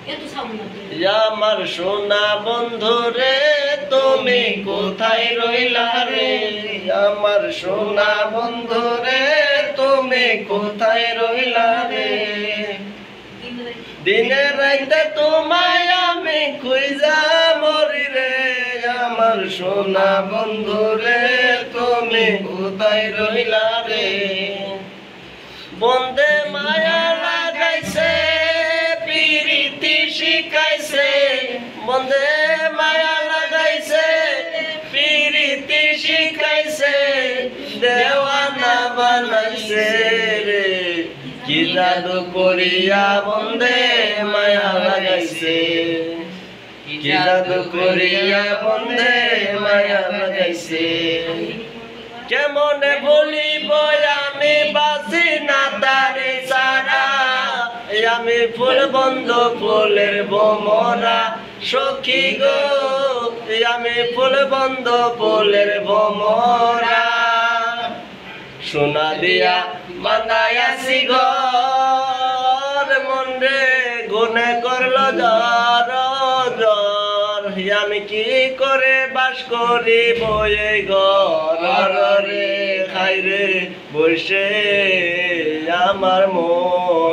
আমার সোনা বন্ধু রে তুমি কোথায় রইলা রে, আমার সোনা বন্ধু রে তুমি কোথায় রইলা রে, দিনে রাইতে তোমায় আমি খুঁজা মরি রে, আমার সোনা বন্ধু রে তুমি কোথায় রইলা রে। বন্দে মায়া লাগাইছে পিরিতি শিখাইছে, বন্দে মায়া লাগাইছে পিরিতি শিখাইছে, দেওয়ানা বানাইছে রে, কি জাদু করিয়া বন্দে মায়া লাগাইছে, কি জাদু করিয়া বন্দে মায়া লাগাইছে। কেমনে বলিব আমি বাসি না তারে সারা, আমি ফুল বন্ধ ফুলের বোমরা সখী গো, আমি ফুল বন্ধ ফুলের বোমরা, সোনা দিয়া বানাইয়াছি ঘর, মন রে গুনে করলো জ্বর জ্বর, আমি কি করে বাস করিব এই ঘর রে, খাই রে বসে আমার মন।